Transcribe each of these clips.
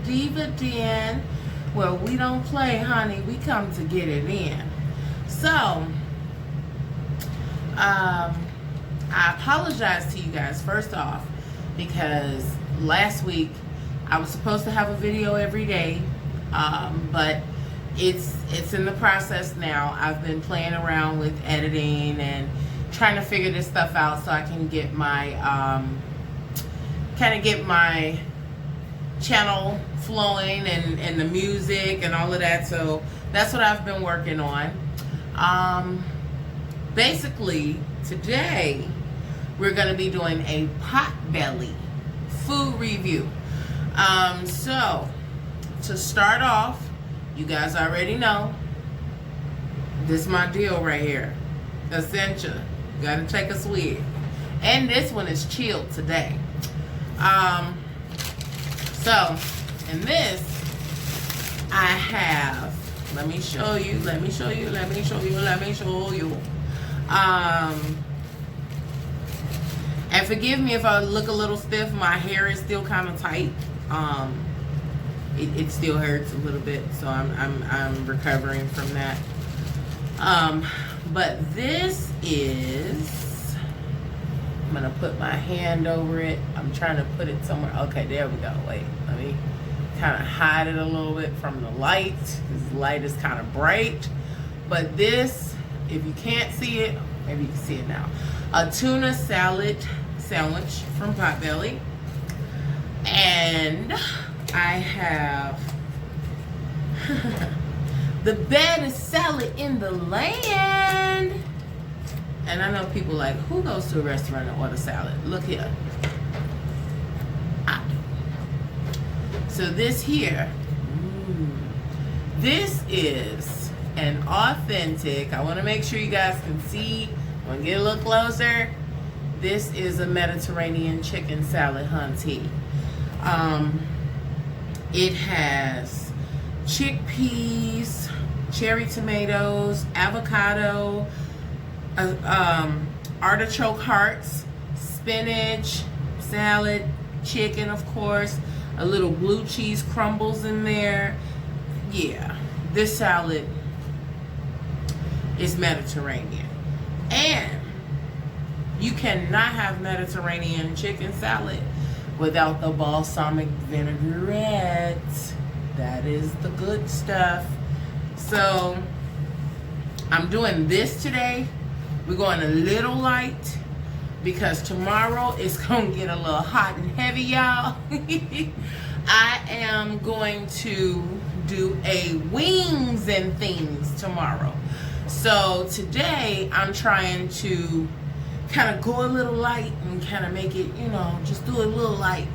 Diva Den, where we don't play, honey. We come to get it in. So, I apologize to you guys first off because last week I was supposed to have a video every day, but it's in the process now. I've been playing around with editing and trying to figure this stuff out so I can get my get my channel flowing and the music and all of that. So that's what I've been working on. Basically today we're going to be doing a Potbelly food review. So to start off, you guys already know this is my deal right here. Essential. Gotta take a swig. And this one is chilled today. So in this I have, let me show you. And forgive me if I look a little stiff. My hair is still kind of tight. It still hurts a little bit, so I'm recovering from that. But this is, I'm gonna put my hand over it. I'm trying to put it somewhere. Okay, there we go. Wait, let me kind of hide it a little bit from the light because the light is kind of bright. But this, if you can't see it, maybe you can see it now. A tuna salad sandwich from Potbelly. And I have the baddest salad in the land. And I know people like, who goes to a restaurant and order salad? Look here. I do. So this here, this is an authentic, I want to make sure you guys can see. I want to get a little closer. This is a Mediterranean chicken salad, hunty. It has chickpeas, cherry tomatoes, avocado, artichoke hearts, spinach, salad, chicken, of course, a little blue cheese crumbles in there. Yeah, this salad is Mediterranean. And you cannot have Mediterranean chicken salad without the balsamic vinaigrette. That is the good stuff. So I'm doing this today. We're going a little light because tomorrow it's going to get a little hot and heavy, y'all. I am going to do a wings and things tomorrow. So today I'm trying to kind of go a little light and kind of make it, you know, just do it a little light.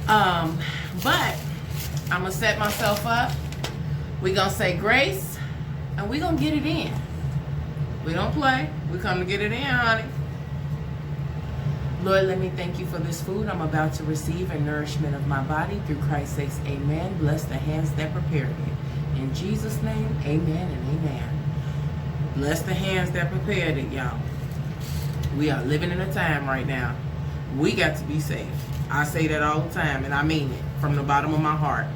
But I'm going to set myself up. We're going to say grace and we're going to get it in. We don't play. We come to get it in, honey. Lord, let me thank you for this food I'm about to receive and nourishment of my body. Through Christ's sake, amen. Bless the hands that prepared it. In Jesus' name, amen and amen. Bless the hands that prepared it, y'all. We are living in a time right now. We got to be safe. I say that all the time, and I mean it from the bottom of my heart.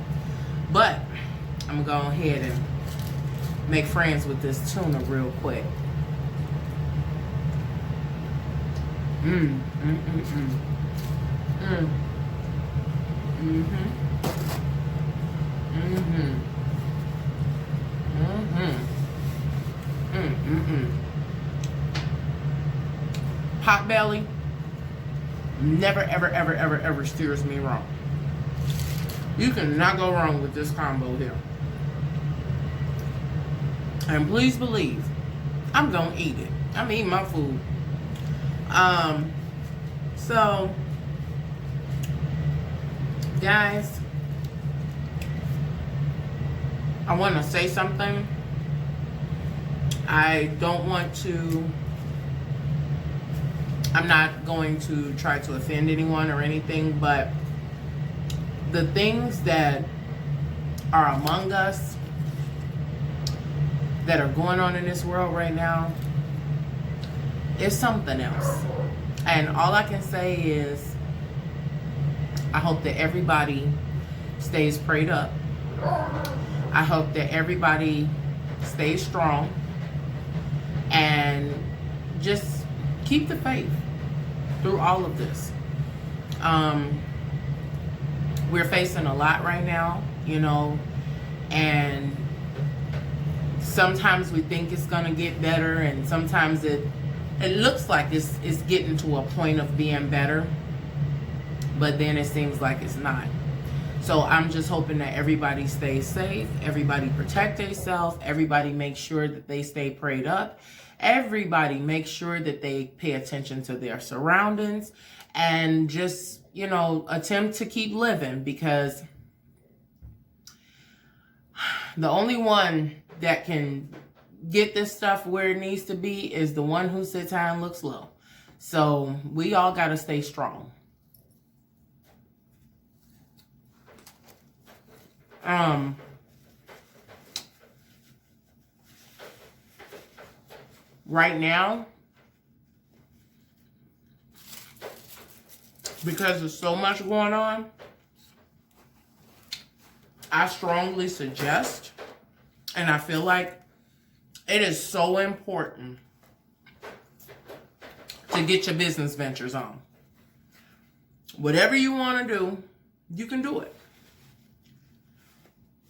But I'm going to go ahead and make friends with this tuna real quick. Potbelly never ever steers me wrong. You cannot go wrong with this combo here. And please believe, I'm gonna eat it. I'm eating my food. So guys, I want to say something. I'm not going to try to offend anyone or anything, but the things that are among us that are going on in this world right now is something else. And all I can say is I hope that everybody stays prayed up. I hope that everybody stays strong and just keep the faith through all of this. We're facing a lot right now, you know, and sometimes we think it's gonna get better, and sometimes it looks like it's getting to a point of being better, but then it seems like it's not. So I'm just hoping that everybody stays safe, everybody protect themselves, everybody make sure that they stay prayed up, everybody make sure that they pay attention to their surroundings, and just, you know, attempt to keep living, because the only one that can get this stuff where it needs to be is the one who sits high and looks low. So we all got to stay strong. Right now, because there's so much going on, I strongly suggest, and I feel like it is so important to get your business ventures on. Whatever you want to do, you can do it.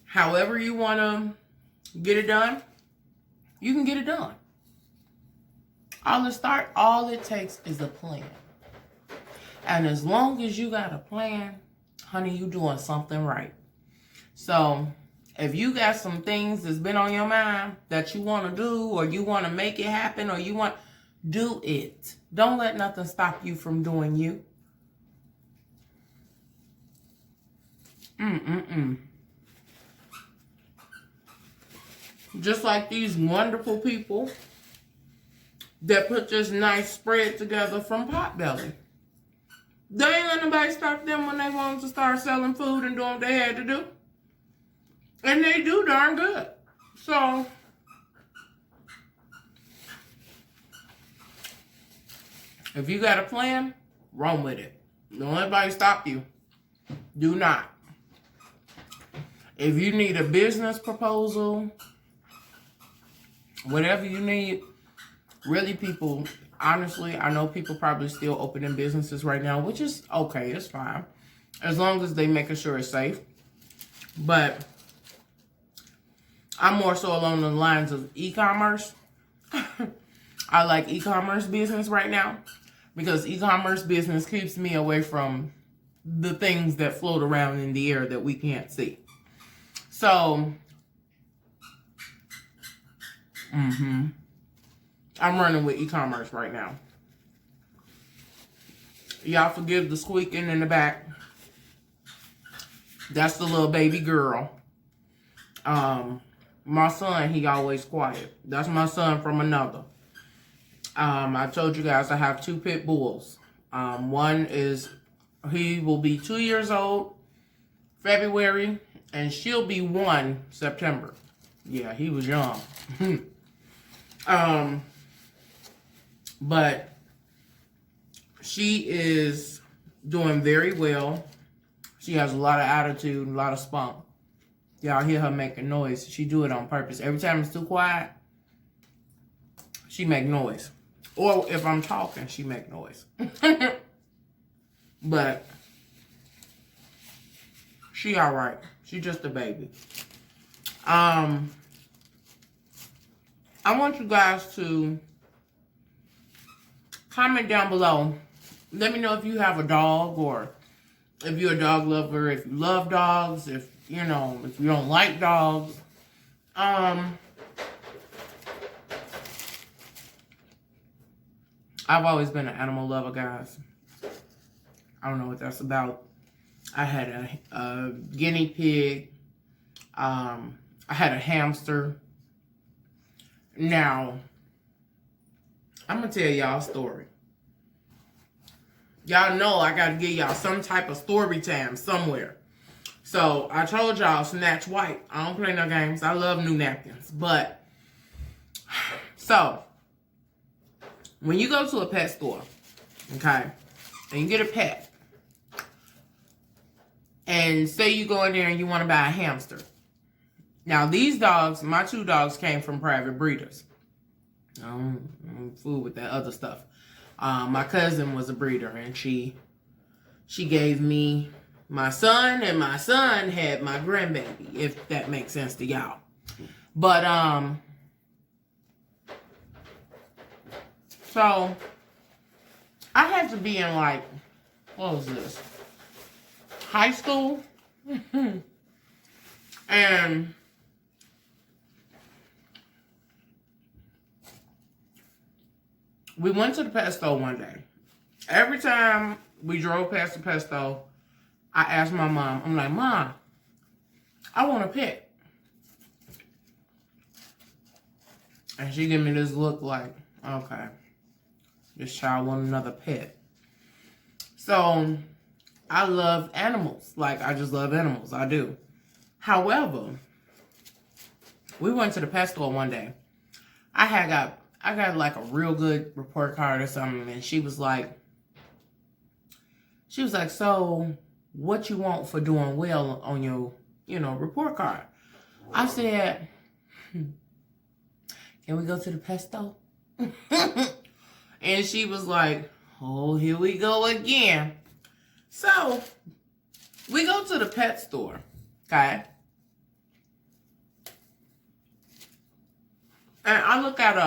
However you want to get it done, you can get it done. All it takes is a plan. And as long as you got a plan, honey, you doing something right. So if you got some things that's been on your mind that you want to do, or you want to make it happen, or you want, do it. Don't let nothing stop you from doing you. Just like these wonderful people that put this nice spread together from Potbelly. They ain't let nobody stop them when they wanted to start selling food and doing what they had to do. And they do darn good. So, if you got a plan, run with it. Don't let anybody stop you. Do not. If you need a business proposal, whatever you need, really, people, honestly, I know people probably still opening businesses right now, which is okay, it's fine. As long as they making sure it's safe. But I'm more so along the lines of e-commerce. I like e-commerce business right now, because e-commerce business keeps me away from the things that float around in the air that we can't see. So, I'm running with e-commerce right now. Y'all forgive the squeaking in the back. That's the little baby girl. My son, he always quiet. That's my son from another. I told you guys I have 2 pit bulls. One is, he will be 2 years old February, and she'll be 1 September. Yeah, he was young. But she is doing very well. She has a lot of attitude, a lot of spunk. Y'all hear her making noise. She do it on purpose. Every time it's too quiet, she make noise. Or if I'm talking, she make noise. But she all right. She just a baby. I want you guys to comment down below. Let me know if you have a dog, or if you're a dog lover, if you love dogs, if you know, if you don't like dogs. I've always been an animal lover, guys. I don't know what that's about. I had a guinea pig. I had a hamster. Now, I'm going to tell y'all a story. Y'all know I got to give y'all some type of story time somewhere. So, I told y'all Snatch White. I don't play no games. I love new napkins. But, so, when you go to a pet store, okay, and you get a pet, And say you go in there and you want to buy a hamster. Now, these dogs, my 2 dogs came from private breeders. I'm fool with that other stuff. My cousin was a breeder, and she gave me my son, and my son had my grandbaby, if that makes sense to y'all. But, so, I had to be in, like, what was this? High school? And we went to the pet store one day. Every time we drove past the pet store, I asked my mom, I'm like, Mom, I want a pet. And she gave me this look like, okay, this child want another pet. So, I love animals. Like, I just love animals. I do. However, we went to the pet store one day. I got like a real good report card or something, and she was like, so what you want for doing well on your, report card? I said, can we go to the pet store? And she was like, oh, here we go again. So, we go to the pet store, okay? And I look at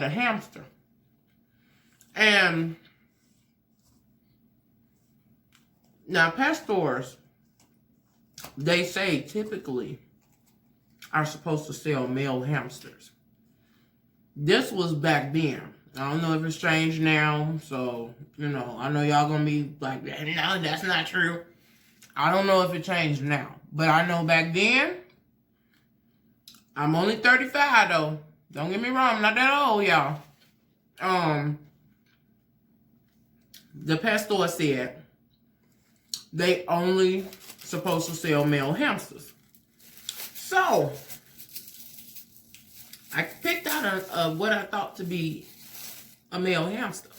a hamster. And now pet stores, they say typically are supposed to sell male hamsters. This was back then. I don't know if it's changed now, so, I know y'all gonna be like, no, that's not true. I don't know if it changed now, but I know back then, I'm only 35 though. Don't get me wrong, I'm not that old, y'all. The pet store said they only supposed to sell male hamsters. So, I picked out what I thought to be a male hamster.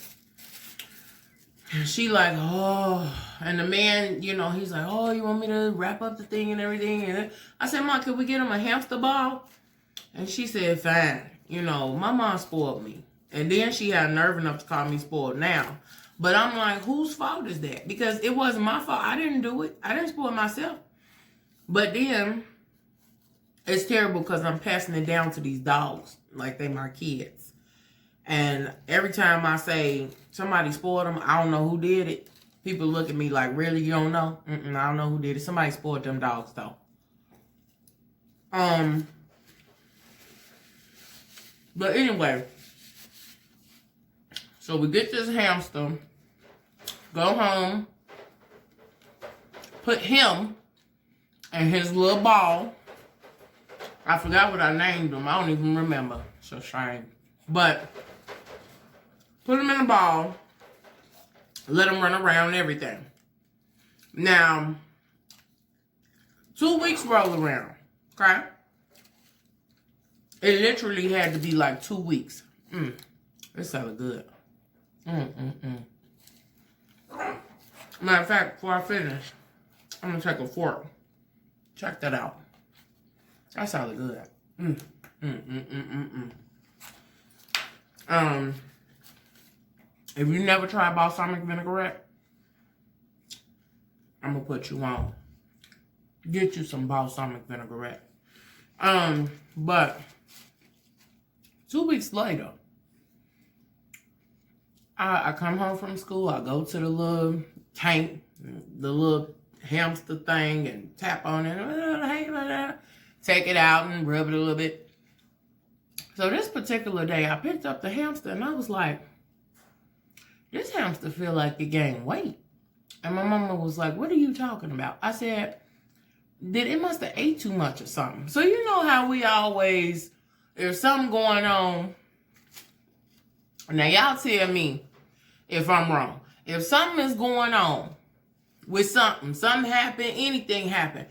And she like, oh, and the man, he's like, oh, you want me to wrap up the thing and everything? And I said, Mom, can we get him a hamster ball? And she said, fine. My mom spoiled me. And then she had nerve enough to call me spoiled now. But I'm like, whose fault is that? Because it wasn't my fault. I didn't do it. I didn't spoil myself. But then, it's terrible because I'm passing it down to these dogs like they my kids. And every time I say somebody spoiled them, I don't know who did it. People look at me like, really, you don't know? I don't know who did it. Somebody spoiled them dogs, though. But anyway, so we get this hamster, go home, put him and his little ball. I forgot what I named him. I don't even remember. It's a shame. But put him in the ball, let him run around and everything. Now, 2 weeks roll around, okay? It literally had to be like 2 weeks. It sounded good. Matter of fact, before I finish, I'm going to take a fork. Check that out. That sounded good. If you never tried balsamic vinaigrette, I'm going to put you on. Get you some balsamic vinaigrette. But 2 weeks later, I come home from school. I go to the little tank, the little hamster thing, and tap on it. Take it out and rub it a little bit. So this particular day, I picked up the hamster, and I was like, this hamster feel like it gained weight. And my mama was like, what are you talking about? I said, it must have ate too much or something. So you know how we always, if something going on, now y'all tell me if I'm wrong. If something is going on with something happened, anything happened,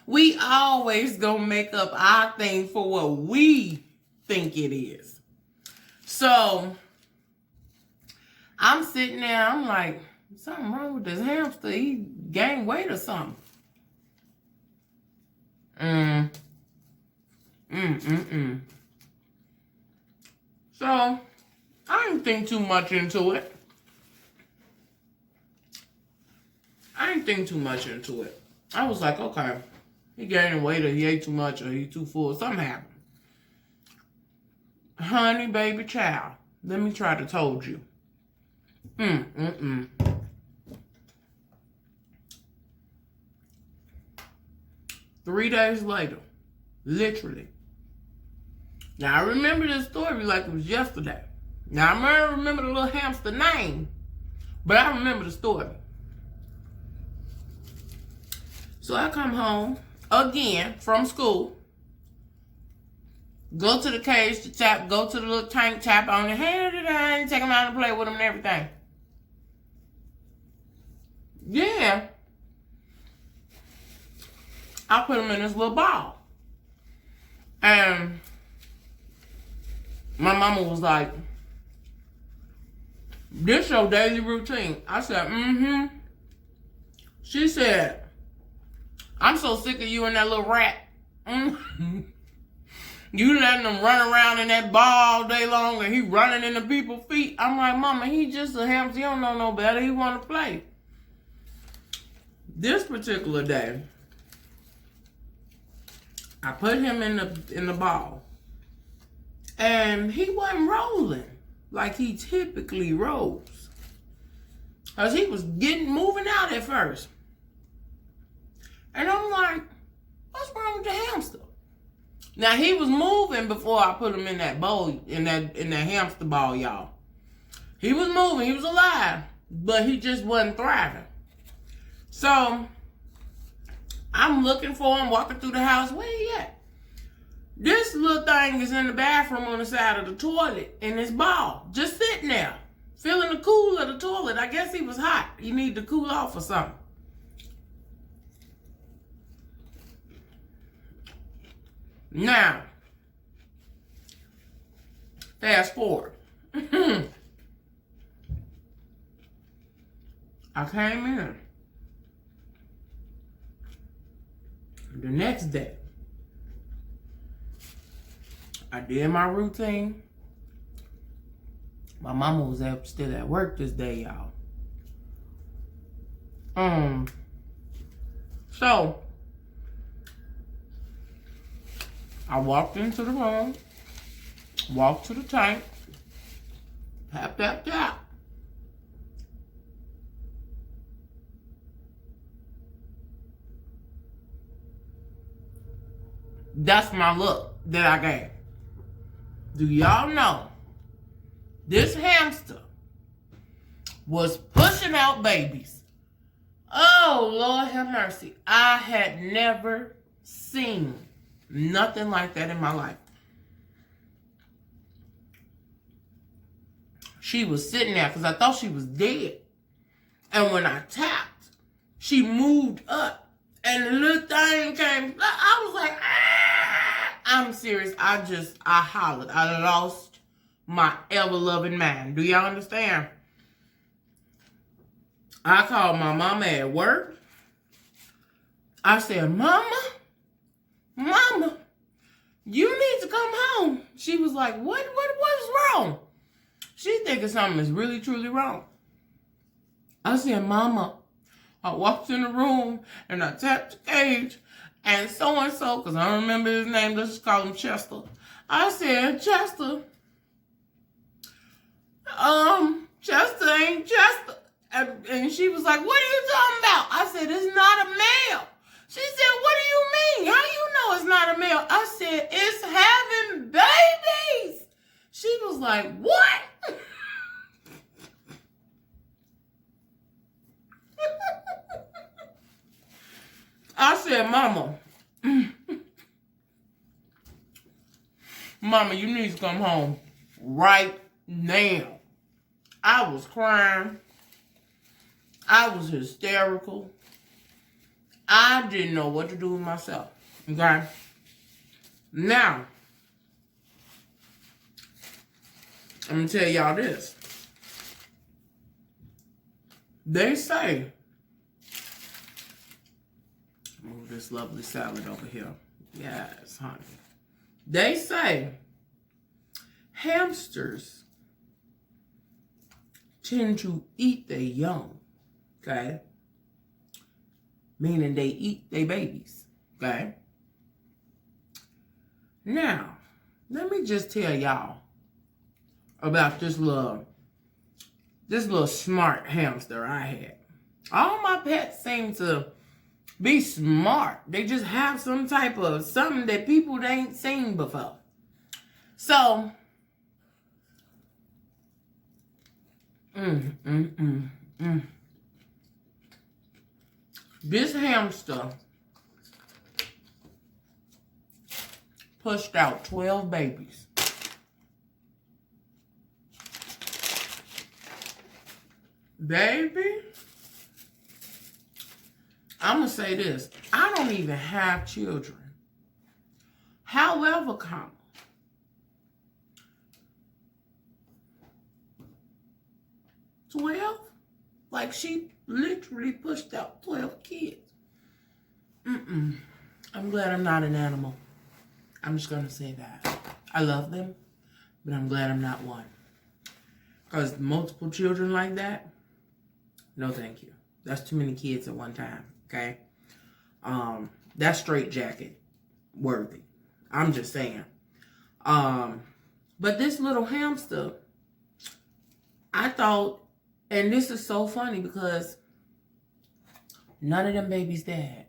we always gonna make up our thing for what we think it is. So, I'm sitting there, I'm like, something wrong with this hamster. He gained weight or something. So, I didn't think too much into it. I was like, okay, he gaining weight or he ate too much or he too full. Something happened. Honey, baby, child. Let me try to told you. 3 days later, literally. Now, I remember this story like it was yesterday. Now, I don't remember the little hamster name, but I remember the story. So I come home again from school, go to the cage to tap, go to the little tank, tap on the hand, take him out and play with him and everything. Yeah. I put him in this little ball. And my mama was like, this your daily routine. I said, She said, I'm so sick of you and that little rat. You letting him run around in that ball all day long and he running into people's feet. I'm like, Mama, he just a hamster. He don't know no better. He want to play. This particular day, I put him in the ball. And he wasn't rolling like he typically rolls. Because he was moving out at first. And I'm like, what's wrong with the hamster? Now, he was moving before I put him in that bowl, in that hamster ball, y'all. He was moving. He was alive. But he just wasn't thriving. So, I'm looking for him, walking through the house. Where he at? This little thing is in the bathroom on the side of the toilet in his ball. Just sitting there. Feeling the cool of the toilet. I guess he was hot. He needed to cool off or something. Now, fast forward. I came in. The next day, I did my routine. My mama was still at work this day, y'all. So, I walked into the room, walked to the tank, tap, tap, tap. That's my look that I gave. Do y'all know this hamster was pushing out babies? Oh, Lord have mercy. I had never seen nothing like that in my life. She was sitting there because I thought she was dead. And when I tapped, she moved up. And the little thing came. I was like, ah! I'm serious. I hollered. I lost my ever-loving mind. Do y'all understand? I called my mama at work. I said, Mama, you need to come home. She was like, what is wrong? She thinking something is really, truly wrong. I said, Mama, I walked in the room and I tapped the cage and so-and-so, because I don't remember his name, let's just call him Chester. I said, Chester, Chester ain't Chester. And she was like, what are you talking about? I said, it's not a male. She said, what do you mean? How you know it's not a male? I said, it's having babies. She was like, what? I said, Mama, Mama, you need to come home right now. I was crying. I was hysterical. I didn't know what to do with myself. Okay? Now, I'm going to tell y'all this. They say, move this lovely salad over here. Yes, honey. They say hamsters tend to eat their young, okay? Meaning they eat their babies, okay? Now, let me just tell y'all about this little smart hamster I had. All my pets seem to be smart. They just have some type of something that people ain't seen before. So, this hamster pushed out 12 babies. Baby, I'm going to say this. I don't even have children. However, 12? Like she literally pushed out 12 kids. I'm glad I'm not an animal. I'm just going to say that. I love them, but I'm glad I'm not one. Because multiple children like that, no thank you. That's too many kids at one time, okay? That's straitjacket worthy. I'm just saying. But this little hamster, I thought, and this is so funny because none of them babies dead.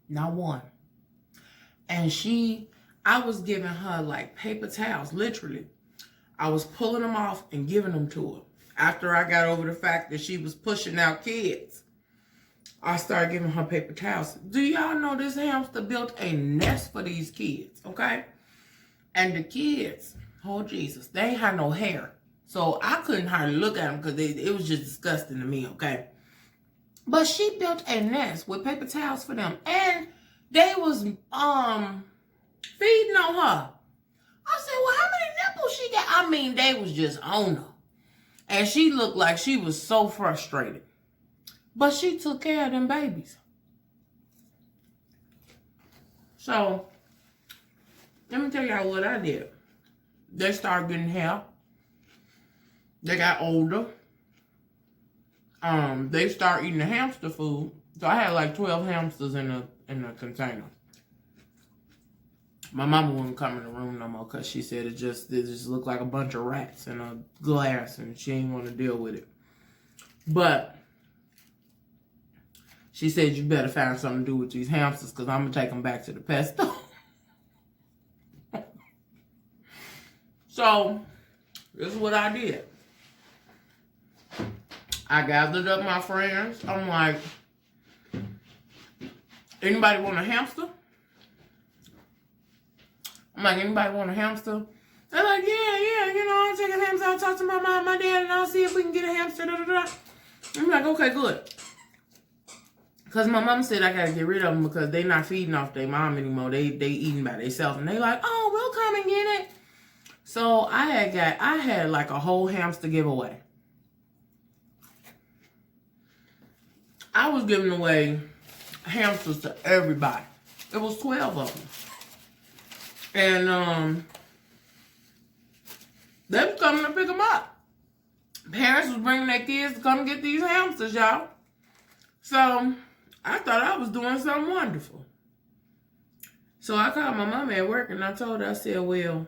Not one. And I was giving her like paper towels, literally. I was pulling them off and giving them to her. After I got over the fact that she was pushing out kids, I started giving her paper towels. Do y'all know this hamster built a nest for these kids, okay? And the kids, oh Jesus, they ain't had no hair. So I couldn't hardly look at them because it was just disgusting to me, okay? But she built a nest with paper towels for them. And they was feeding on her. I said, well, how many nipples she got? I mean, they was just on her. And she looked like she was so frustrated. But she took care of them babies. So, let me tell y'all what I did. They started getting hair. They got older. They started eating the hamster food. So I had like 12 hamsters in a container. My mama wouldn't come in the room no more because she said it just looked like a bunch of rats in a glass and she didn't want to deal with it. But she said, you better find something to do with these hamsters because I'm going to take them back to the pet store. So, this is what I did. I gathered up my friends. I'm like, anybody want a hamster? I'm like, anybody want a hamster? They're like, yeah, I'll take a hamster. I'll talk to my mom, my dad, and I'll see if we can get a hamster. I'm like, okay, good. Because my mom said I got to get rid of them because they not feeding off their mom anymore. They eating by themselves. And they like, oh, we'll come and get it. So I had like a whole hamster giveaway. I was giving away hamsters to everybody. It was 12 of them. And they was coming to pick them up. Parents was bringing their kids to come get these hamsters, y'all. So I thought I was doing something wonderful. So I called my mom at work and I told her, I said, well,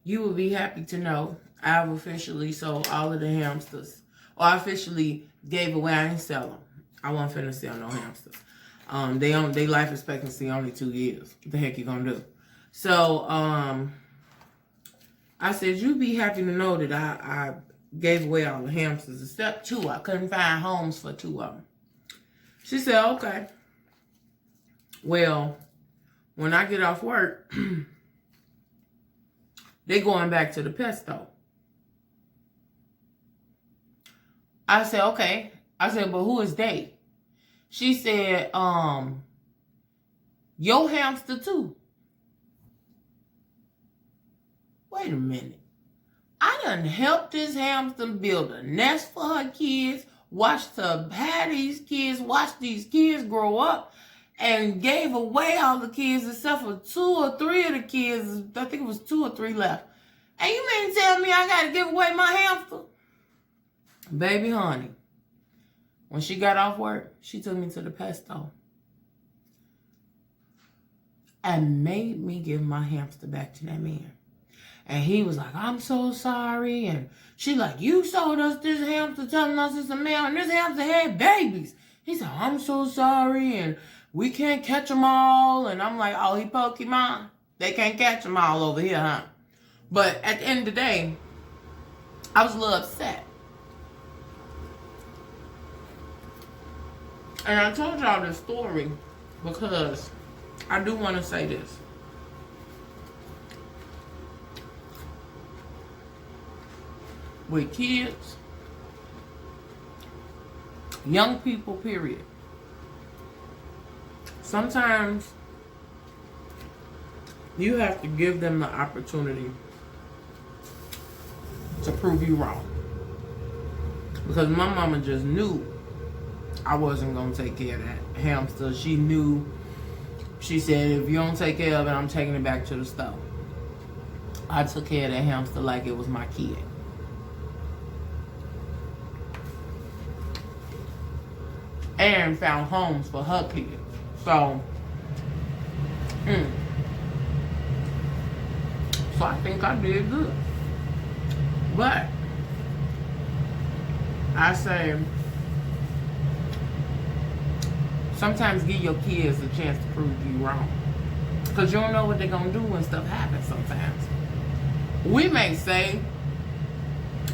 you will be happy to know I've officially sold all of the hamsters. Or I officially gave away, I didn't sell them. I wasn't finna sell no hamsters. They life expectancy only 2 years. What the heck you gonna do? So, I said, you be happy to know that I gave away all the hamsters. Except 2. I couldn't find homes for 2 of them. She said, okay. Well, when I get off work, they going back to the pet store. I said, okay. I said, but who is they? She said, your hamster too. Wait a minute. I done helped this hamster build a nest for her kids, had these kids, watched these kids grow up, and gave away all the kids except for 2 or 3 of the kids. I think it was 2 or 3 left. And you mean to tell me I got to give away my hamster? Baby honey, when she got off work, she took me to the pet store and made me give my hamster back to that man. And he was like, I'm so sorry. And she like, you sold us this hamster telling us it's a male, and this hamster had babies. He said, I'm so sorry, and we can't catch them all. And I'm like, oh, he Pokemon? They can't catch them all over here, huh? But at the end of the day, I was a little upset. And I told y'all this story because I do want to say this. With kids, young people, period. Sometimes you have to give them the opportunity to prove you wrong. Because my mama just knew I wasn't going to take care of that hamster. She knew. She said, if you don't take care of it, I'm taking it back to the store. I took care of that hamster like it was my kid. And found homes for her kids. So, so I think I did good. But I say, sometimes give your kids a chance to prove you wrong. Because you don't know what they're going to do when stuff happens sometimes. We may say,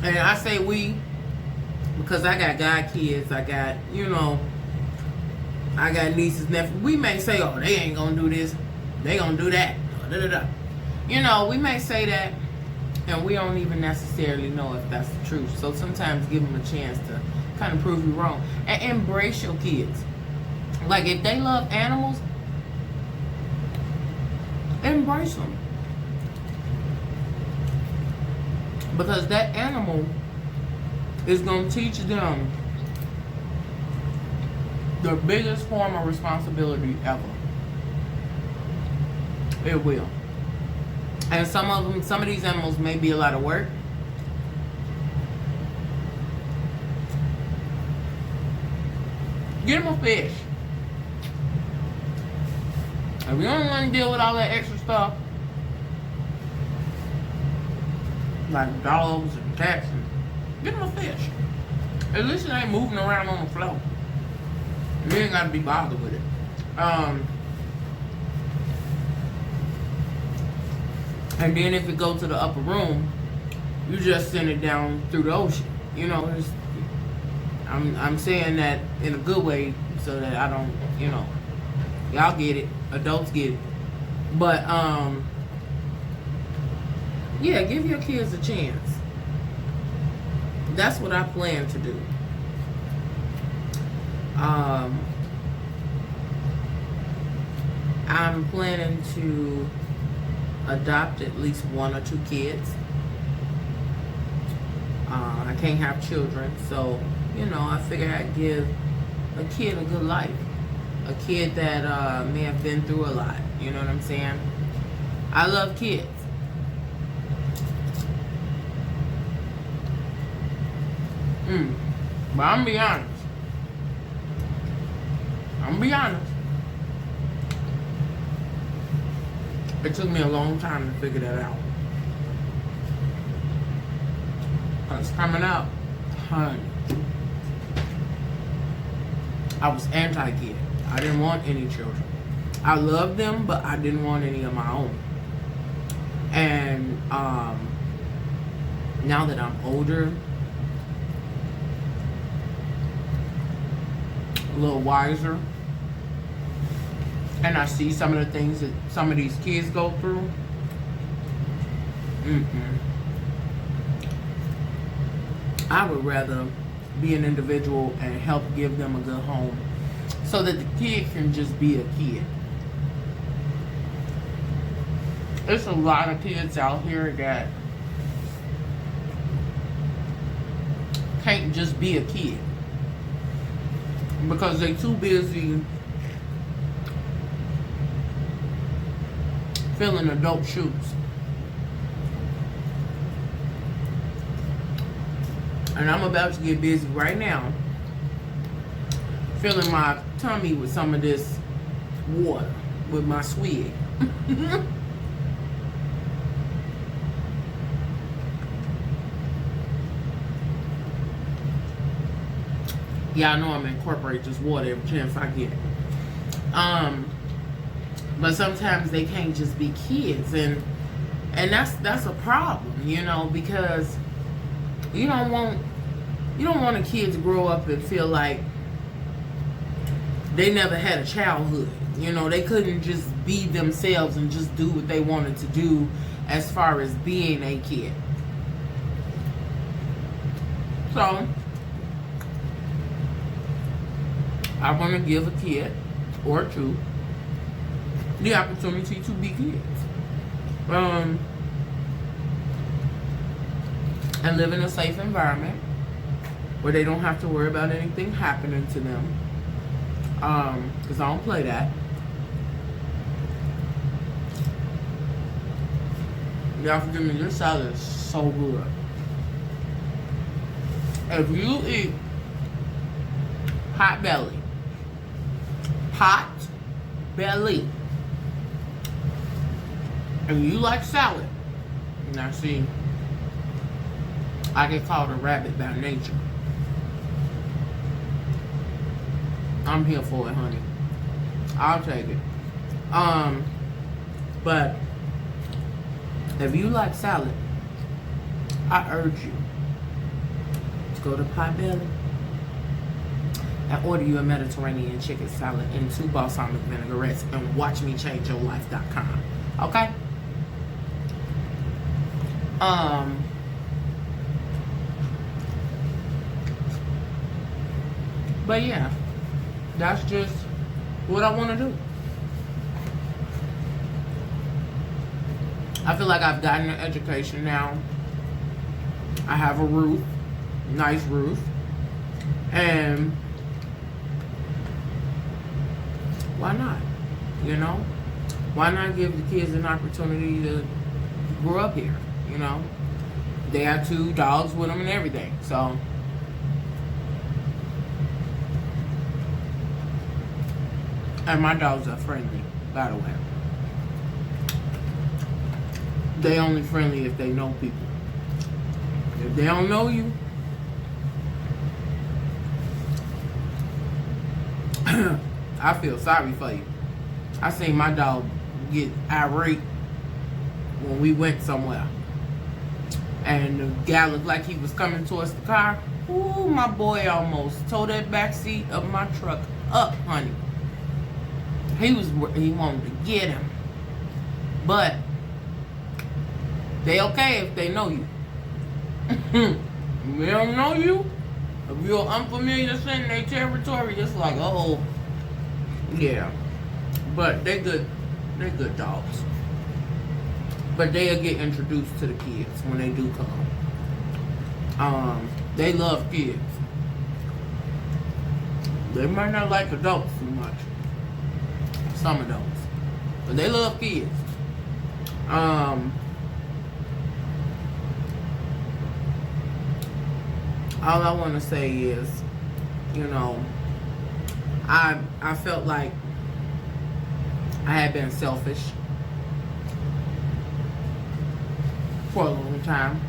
and I say we, because I got god kids, I got, I got nieces, nephews. We may say, oh, they ain't going to do this. They going to do that. We may say that, and we don't even necessarily know if that's the truth. So sometimes give them a chance to kind of prove you wrong. And embrace your kids. Like, if they love animals, embrace them. Because that animal is going to teach them the biggest form of responsibility ever. It will. And some of these animals may be a lot of work. Get them a fish. If you don't want to deal with all that extra stuff, like dogs and cats, get them a fish. At least it ain't moving around on the floor. You ain't got to be bothered with it. And then if it goes to the upper room, you just send it down through the ocean. I'm saying that in a good way so that I don't, y'all get it. Adults get it. But, yeah, give your kids a chance. That's what I plan to do. I'm planning to adopt at least 1 or 2 kids. I can't have children, so, I figure I'd give a kid a good life. A kid that may have been through a lot. You know what I'm saying? I love kids. But I'm gonna be honest. It took me a long time to figure that out. It's coming out, honey. I was anti-kid. I didn't want any children. I loved them, but I didn't want any of my own. And now that I'm older, a little wiser, and I see some of the things that some of these kids go through, I would rather be an individual and help give them a good home so that the kid can just be a kid. There's a lot of kids out here that can't just be a kid. because they too busy filling adult shoes. And I'm about to get busy right now filling my tummy with some of this water with my swig. Yeah, I know I'm incorporate this water every chance I get. But sometimes they can't just be kids, and that's a problem, you know, because you don't want a kid to grow up and feel like they never had a childhood. You know, they couldn't just be themselves and just do what they wanted to do as far as being a kid. So I want to give a kid or two the opportunity to be kids. And live in a safe environment where they don't have to worry about anything happening to them. Because I don't play that. Y'all forgive me, this salad is so good. If you eat Potbelly, and you like salad, now see, I get called a rabbit by nature. I'm here for it, honey. I'll take it. But if you like salad, I urge you to go to Potbelly and order you a Mediterranean chicken salad and 2 balsamic vinaigrettes and watchmechangeyourlife.com. Okay? But yeah, that's just what I want to do. I feel like I've gotten an education now. I have a roof, nice roof, and why not? You know, why not give the kids an opportunity to grow up here? You know, they have 2 dogs with them and everything, so. And my dogs are friendly, by the way. They only friendly if they know people. If they don't know you, I feel sorry for you. I seen my dog get irate when we went somewhere. And the guy looked like he was coming towards the car. Ooh, my boy almost tore that back seat of my truck up, honey. He wanted to get him. But they okay if they know you. If they don't know you, if you're unfamiliar in their territory, it's like, oh, yeah. But they're good dogs. But they'll get introduced to the kids when they do come. They love kids. They might not like adults too much. Some adults. But they love kids. All I want to say is, you know, I felt like I had been selfish for a long time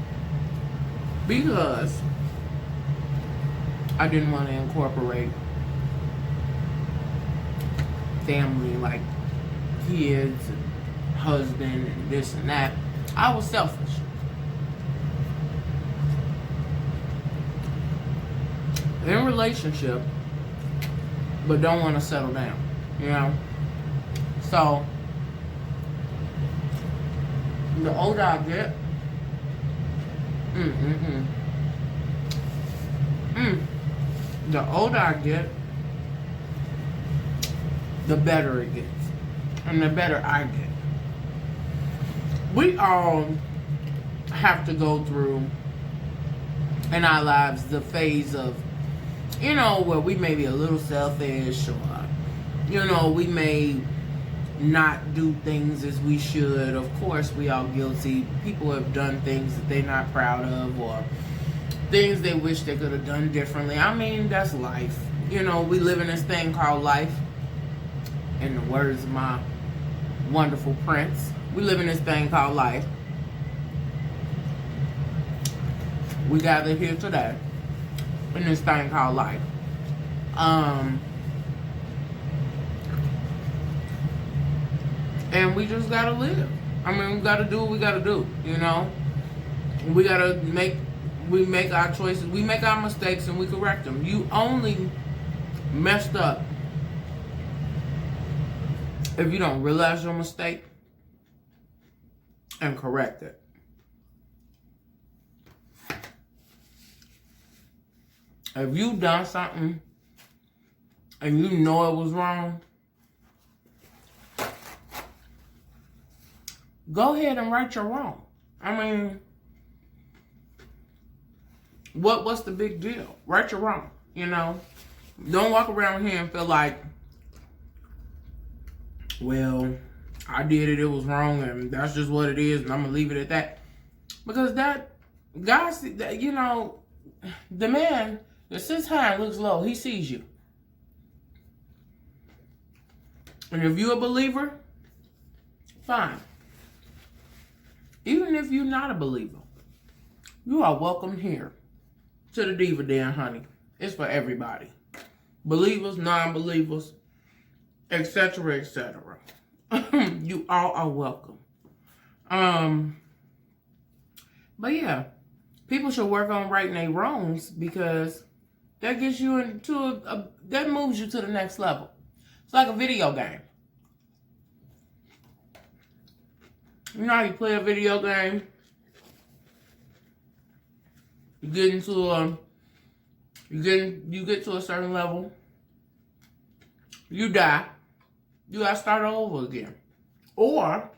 because I didn't want to incorporate family, like kids and husband and this and that. I was selfish. In relationship, but don't want to settle down, you know. So the older I get, the older I get, the better it gets, and the better I get. We all have to go through in our lives the phase of you know, where we may be a little selfish, or, you know, we may not do things as we should. Of course, we all guilty. People have done things that they're not proud of, or things they wish they could have done differently. I mean, that's life. You know, we live in this thing called life. In the words of my wonderful prince, we live in this thing called life. We gathered here today in this thing called life. And we just gotta live. I mean, we gotta do what we gotta do, you know? We make our choices, we make our mistakes, and we correct them. You only messed up if you don't realize your mistake and correct it. If you done something and you know it was wrong, go ahead and right your wrong. I mean, what's the big deal? Right your wrong, you know? Don't walk around here and feel like, well, I did it, it was wrong, and that's just what it is, and I'm gonna leave it at that. Because that, guys, you know, the man that sits high and looks low, he sees you. And if you're a believer, fine. Even if you're not a believer, you are welcome here to the Diva Den, honey. It's for everybody. Believers, non-believers, etc., etc. You all are welcome. But yeah, people should work on righting their wrongs, because that gets you into that moves you to the next level. It's like a video game. You know how you play a video game? You get to a certain level. You die. You gotta start over again. Or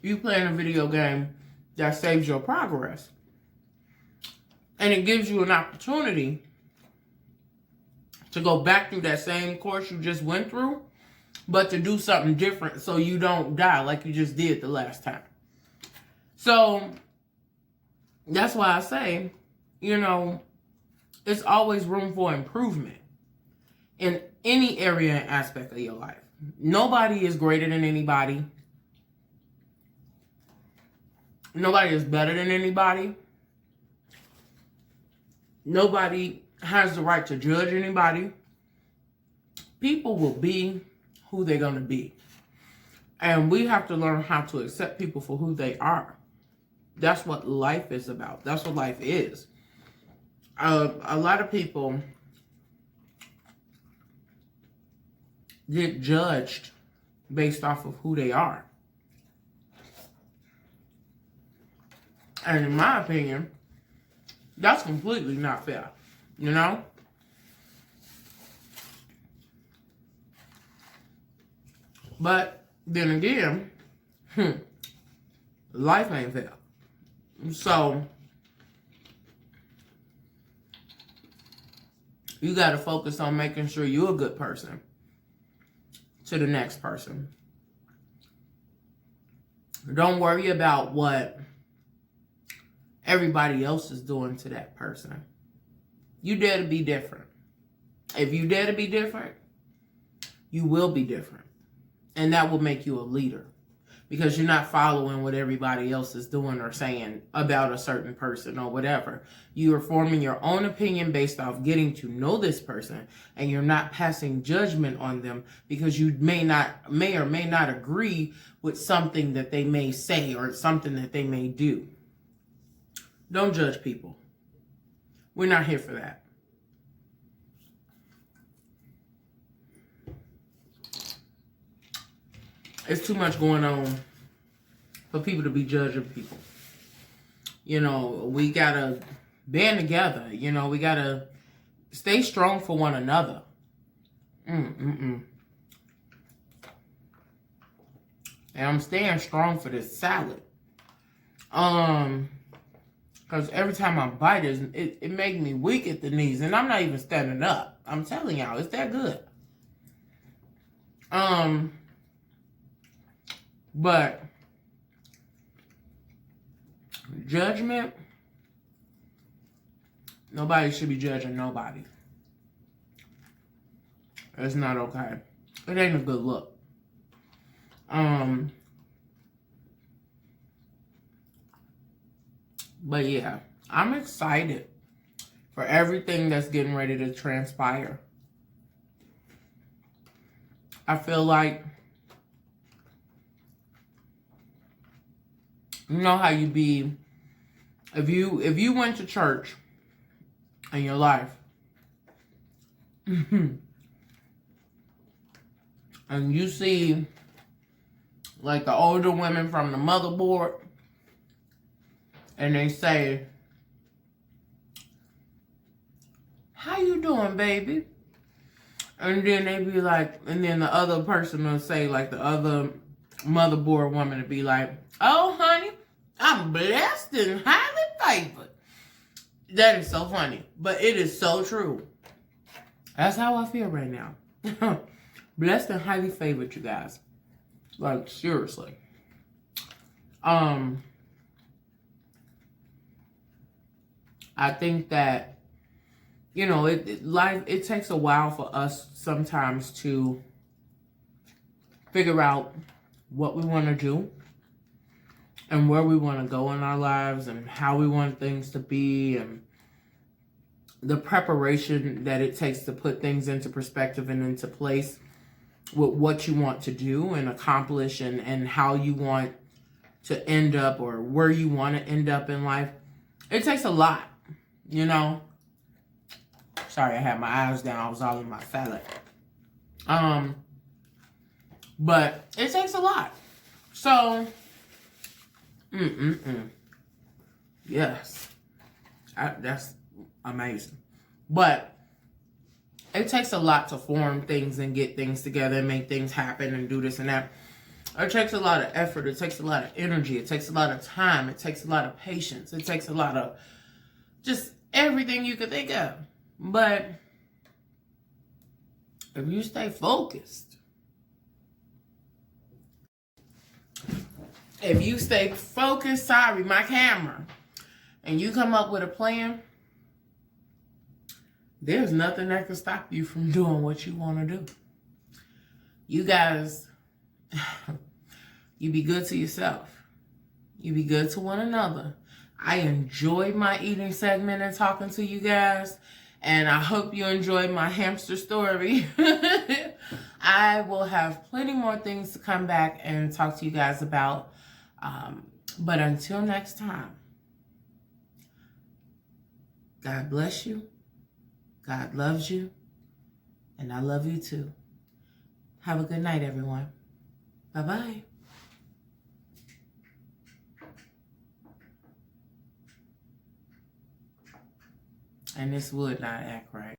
you playing a video game that saves your progress. And it gives you an opportunity to go back through that same course you just went through, but to do something different so you don't die like you just did the last time. So that's why I say, you know, it's always room for improvement in any area and aspect of your life. Nobody is greater than anybody. Nobody is better than anybody. Nobody has the right to judge anybody. People will be who they're going to be. And we have to learn how to accept people for who they are. That's what life is about. That's what life is. A lot of people get judged based off of who they are. And in my opinion, that's completely not fair. You know? But then again, life ain't fair. So you got to focus on making sure you're a good person to the next person. Don't worry about what everybody else is doing to that person. You dare to be different. If you dare to be different, you will be different. And that will make you a leader. Because you're not following what everybody else is doing or saying about a certain person or whatever. You are forming your own opinion based off getting to know this person, and you're not passing judgment on them because you may or may not agree with something that they may say or something that they may do. Don't judge people. We're not here for that. It's too much going on for people to be judging people. You know, we gotta band together. You know, we gotta stay strong for one another. And I'm staying strong for this salad. Because every time I bite it makes me weak at the knees. And I'm not even standing up. I'm telling y'all, it's that good. But judgment, nobody should be judging nobody. It's not okay. It ain't a good look. But yeah, I'm excited for everything that's getting ready to transpire. I feel like, you know how you be, if you went to church in your life, and you see like the older women from the motherboard, and they say, "How you doing, baby?" And then they be like, and then the other person will say, like the other motherboard woman to be like, "Oh, honey, I'm blessed and highly favored." That is so funny, but it is so true. That's how I feel right now. Blessed and highly favored, you guys. Like, seriously. I think that, you know, life, it takes a while for us sometimes to figure out what we want to do and where we want to go in our lives and how we want things to be and the preparation that it takes to put things into perspective and into place with what you want to do and accomplish and how you want to end up or where you want to end up in life. It takes a lot, you know. Sorry, I had my eyes down. I was all in my salad. But it takes a lot. So, yes. That's amazing. But it takes a lot to form things and get things together and make things happen and do this and that. It takes a lot of effort. It takes a lot of energy. It takes a lot of time. It takes a lot of patience. It takes a lot of just everything you could think of. But if you stay focused, sorry, my camera, and you come up with a plan, there's nothing that can stop you from doing what you want to do. You guys, you be good to yourself. You be good to one another. I enjoyed my eating segment and talking to you guys. And I hope you enjoyed my hamster story. I will have plenty more things to come back and talk to you guys about. But until next time, God bless you. God loves you. And I love you too. Have a good night, everyone. Bye-bye. And this would not act right.